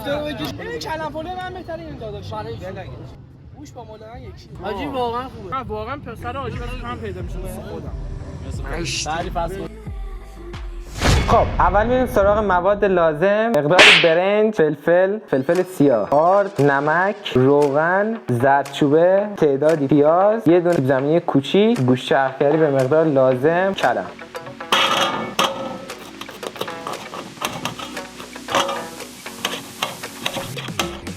کوفته رو بکش. این کلم پلو من بهتره این داداش. گوش با مولانا یکی. حاجی واقعا خوبه. واقعا پسر آشپز هم پیدا میشه خودم. تعریف از خب اول میریم سراغ مواد لازم. مقدار برنج، فلفل سیاه، آرد، نمک، روغن، زردچوبه، تعدادی پیاز، یه دونه سیب زمینی کوچیک، گوشت شهرکری به مقدار لازم، کلم.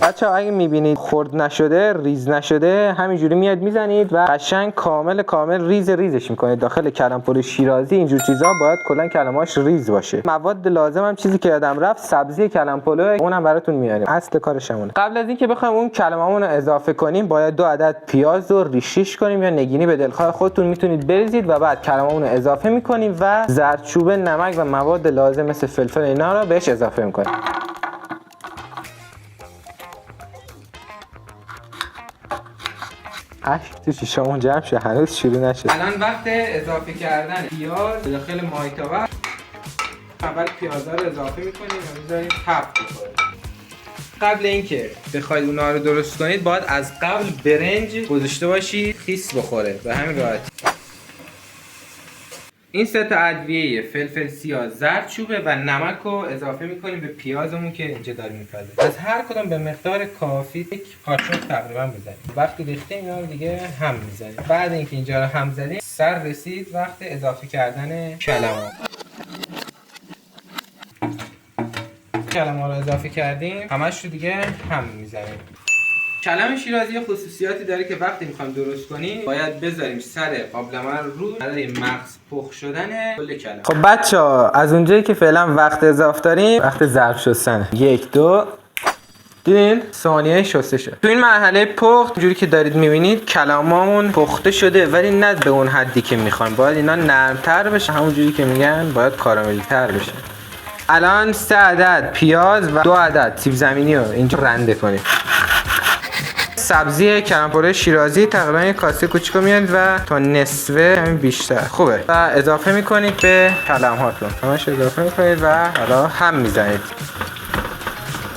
بچه‌ها اگه میبینید خرد نشده، ریز نشده، همینجوری میاد میزنید و قشنگ کامل ریزش میکنید. داخل کلم پلو شیرازی اینجور چیزا باید کلا کلماش ریز باشه. مواد لازم هم چیزی که یادم رفت، سبزی کلم پلو، اونم براتون میاریم. اصل کارشمونه. قبل از اینکه بخوایم اون کلمامون رو اضافه کنیم، باید 2 عدد پیاز رو ریشش کنیم یا نگینی به دلخواه خودتون میتونید بریزید و بعد کلمامون رو اضافه میکنیم و زردچوبه، نمک و مواد لازم مثل فلفل اینا رو بهش اضافه میکنیم. تو شیشمون جمع شه، هنوز شروع نشد. الان وقت اضافه کردن پیاز داخل مایتابه. اول پیازا رو اضافه میکنیم و میذاریم تفت بخوره. قبل اینکه بخواید اونها رو درست کنید باید از قبل برنج گذاشته باشید خیس بخوره، به همین راحتی. این 3 تا ادویه فلفل سیاه، زردچوبه و نمک رو اضافه میکنیم به پیازمون که اینجا داریم میپزه. از هر کدوم به مقدار کافی یک قاشق تقریبا بزنیم. وقتی ریختیم اینا رو دیگه هم میزنیم. بعد اینکه اینجا رو هم زدیم سر رسید وقت اضافه کردن کلم‌ها. کلم‌ها رو اضافه کردیم، همش رو دیگه هم میزنیم. کلم شیرازی خصوصیاتی داره که وقتی میخوایم درست کنیم باید بذاریم سر قابلمه رو برای مغز پخت شدن کل کلم. خب بچه‌ها از اونجایی که فعلا وقت اضافه داریم، وقت ظرف شستن. 1 2 دیدین ثانیه شسته شد. تو این مرحله پخت اینجوری که دارید میبینید کلمامون پخته شده، ولی نه به اون حدی که میخوایم. باید اینا نرمتر بشه، همونجوری که میگن باید کاراملی تر بشه. الان 3 عدد پیاز و 2 عدد سیب زمینی رو اینجا رنده کنید. سبزی کلم پلو شیرازی تقریبا یک کاسه کوچیکو میاد و تا نصفه همین بیشتر خوبه و اضافه میکنید به کلم هاتون. همش اضافه میکنید و حالا هم میزنید.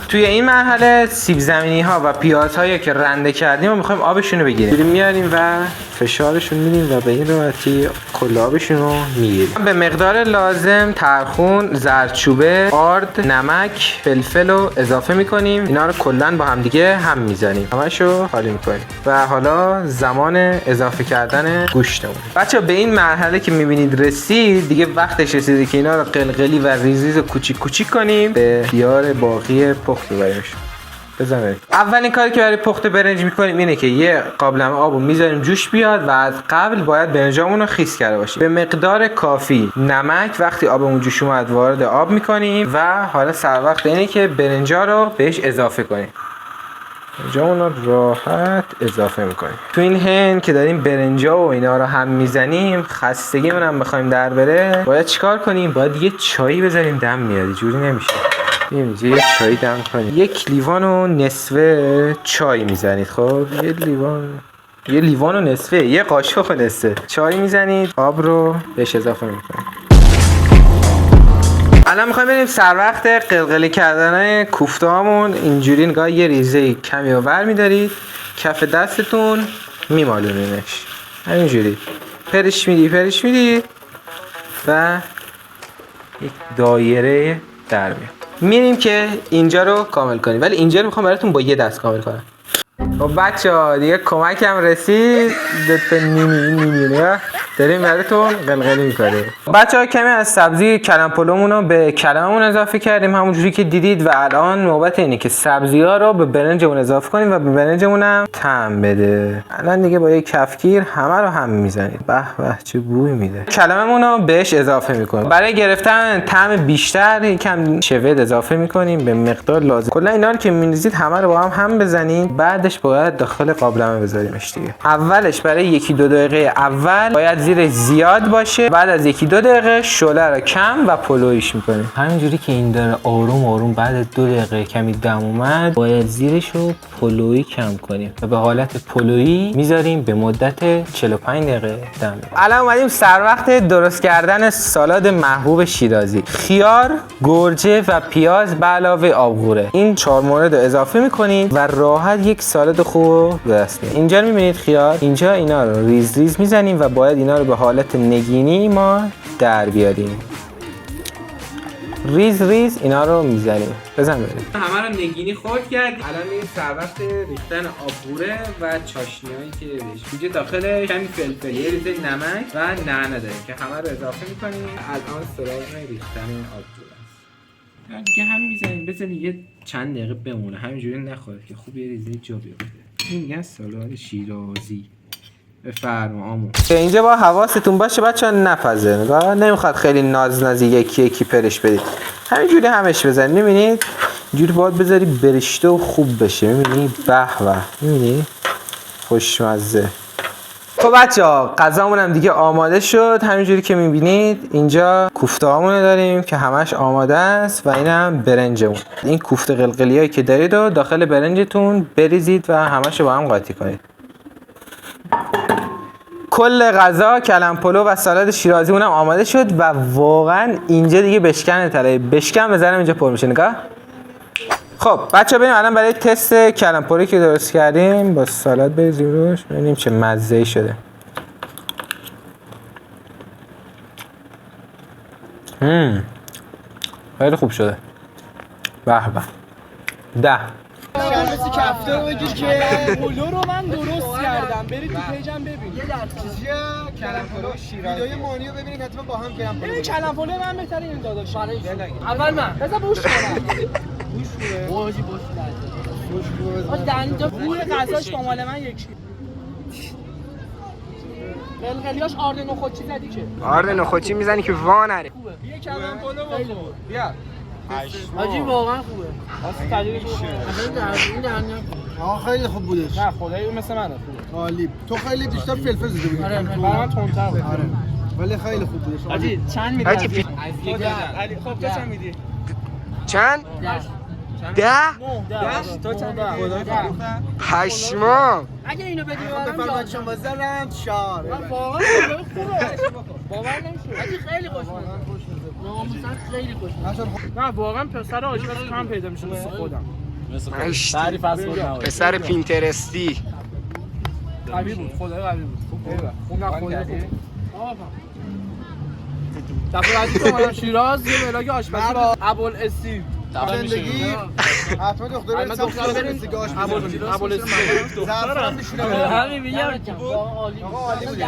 توی این مرحله سیب زمینی ها و پیاز هایی که رنده کردیم و میخوایم آبشون رو بگیریم. میاریم و فشارشون میدیم و به این راحتی کل آبشون رو میگیریم. به مقدار لازم ترخون، زردچوبه، آرد، نمک، فلفل رو اضافه میکنیم. اینا رو کلا با هم دیگه هم میزنیم. همشو خالی میکنیم. و حالا زمان اضافه کردن گوشتمون. بچه‌ها به این مرحله که میبینید رسید، دیگه وقتش رسیده که اینا رو قلقلی و ریز کوچیک کوچیک کنیم به دیار باقی پخت ببریمش. بزنید. اولین کاری که برای پخت برنج میکنیم اینه که یه قابلمه آبو میذاریم جوش بیاد و از قبل باید برنجامون رو خیس کرده باشیم. به مقدار کافی نمک وقتی آبمون جوش اومد وارد آب میکنیم و حالا سر وقت اینه که برنجا رو بهش اضافه کنیم. برنجامون رو راحت اضافه میکنیم. تو این حین که داریم برنجا و اینا رو هم میزنیم، خستگیمون هم بخوایم در بره، باید چیکار کنیم؟ باید یه چایی بذاریم دم میاد. جوری نمیشه. اینجا یه چای دم کنید. 1 لیوان و نصفه چای میزنید. خب یه لیوان و نصفه، یه قاشق و نصفه چای میزنید. آب رو بهش اضافه میکنید. الان میخوایم بریم سر وقت قلقلی کردن کوفته هامون. اینجوری نگاه یه ریزه کمی رو ور میدارید، کف دستتون میمالونینش همینجوری پرش میدی و یک دایره در میاد. میریم که اینجا رو کامل کنیم، ولی اینجا رو میخوام براتون با یه دست کامل کنم. خب بچه‌ها دیگه کمکم رسید. دو نیمی داریم براتون قلقلی می‌کنیم. بچه‌ها کمی از سبزی کلم پلومون رو به کلممون اضافه کردیم همونجوری که دیدید و الان نوبت اینه که سبزی‌ها رو به برنجمون اضافه کنیم و به برنجمون هم طعم بده. الان دیگه با یک کفگیر همه رو هم میزنید. به به چه بوی میده. کلممون رو بهش اضافه می‌کنیم. برای گرفتن طعم بیشتر یکم شوید اضافه می‌کنیم به مقدار لازم. کلا اینا رو که می‌ریزید همه رو با هم بزنید. بعدش با باید داخل قابلمه بذاریمش دیگه. اولش برای 1-2 دقیقه اول باید زیر زیاد باشه، بعد از 1-2 دقیقه شعله رو کم و پلویش میکنیم. همینجوری که این داره آروم آروم بعد 2 دقیقه کمی دم اومد باید زیرش رو پلویی کم کنیم و به حالت پلویی میذاریم به مدت 45 دقیقه دم. الان اومدیم سر وقت درست کردن سالاد محبوب شیرازی. خیار، گرجه و پیاز به علاوه آبغوره. این 4 مورد رو اضافه میکنید و راحت یک سالاد خوب به دست میارید. اینجا میبینید خیار، اینجا اینا رو ریز ریز میزنیم و باید اینا رو به حالت نگینی ما در بیاریم. ریز ریز اینا رو میزنیم. بزن بریم. همه رو نگینی خرد کردیم. الان میریم سر وقت ریختن آبغوره و چاشنیایی که ریش. اینجا داخل کمی فلفل، یه ریزه نمک و نعنا داریم که همه رو اضافه میکنیم. الان سراغ ریختن آبغوره است. دیگه هم میزنیم. بزنیم یه چند دقیقه بمونه. همینجوری نخوره که خوب یه ریزه جا بیفته. این میگن سالاد شیرازی. بفرما آمو. اینجا با حواستون باشه بچه‌ها نپزه. نگاه نمیخواد خیلی ناز یکی یکی پرش بدید. همینجوری همش بزنید. میبینید؟ اینجوری باید بذاری برشته و خوب بشه. میبینی؟ به به. میبینی؟ خوشمزه. خب بچه‌ها غذامون هم دیگه آماده شد. همینجوری که میبینید اینجا کوفته هامون داریم که همش آماده است و اینم برنجمون. این کوفته قلقلیایی که دارید رو داخل برنجتون بریزید و همش رو با هم قاطی کنید. کل غذا کلم پلو و سالاد شیرازی اونم آماده شد و واقعا اینجا دیگه بشکن طلایی. بشکن بذارم اینجا پر میشه. نگاه. خب بچه بریم الان برای تست کلم پلویی که درست کردیم با سالاد بریزیم روش ببینیم چه مزه‌ای شده. خیلی خوب شده. به به. 10. شربت کفته رو بگیر که پلو رو من درست کردم. برید تو پیجم ببینید. یه چیزیه کلم پلو شیرازی. ویدیو مانی رو ببینید حتما با هم کلم پلو. این کلم پلو من بهتره این داداش. اول من. بذار بوش کنم. بوش کنه. واجی بوش کنه. آ دنجا بوی غذاش با مال من یکی. قلقلیاش آرد نخودچی زدی که. آرد نخودچی میزنی که وا نره. یه کلم پلو بخور. بیا. حاجی واقعا خوبه. واسه تجربه آقا خیلی خوب بودش. نه خدایی مثل منه خوبه. عالی. تو خیلی بیشتر فلفل زده بودی. آره من تندتر بود. آره. ولی خیلی خوب بودش. حاجی چند میدی؟ حاجی خب تو چند میدی؟ چند؟ 10 تو چند میدی؟ پشما. اگه اینو بدی برام بچه‌م بزنم 4. من واقعا خوبه. باور نمیشه. حاجی خیلی خوشمزه. ناموسن خیلی خوشمزه. نه واقعا پسر آشپز کم پیدا میشه مثل خودم. تعریف از خود نباشه. پسر پینترستی. قوی بود. خدای قوی بود. خوب نخوردی. دفعه بعدی که اومدم شیراز یه ولاگ آشپزی با ابوالاسیر زندگی حتما دختر بریم ابوالاسیر زعفران بشینم. همین میگم عالی بود.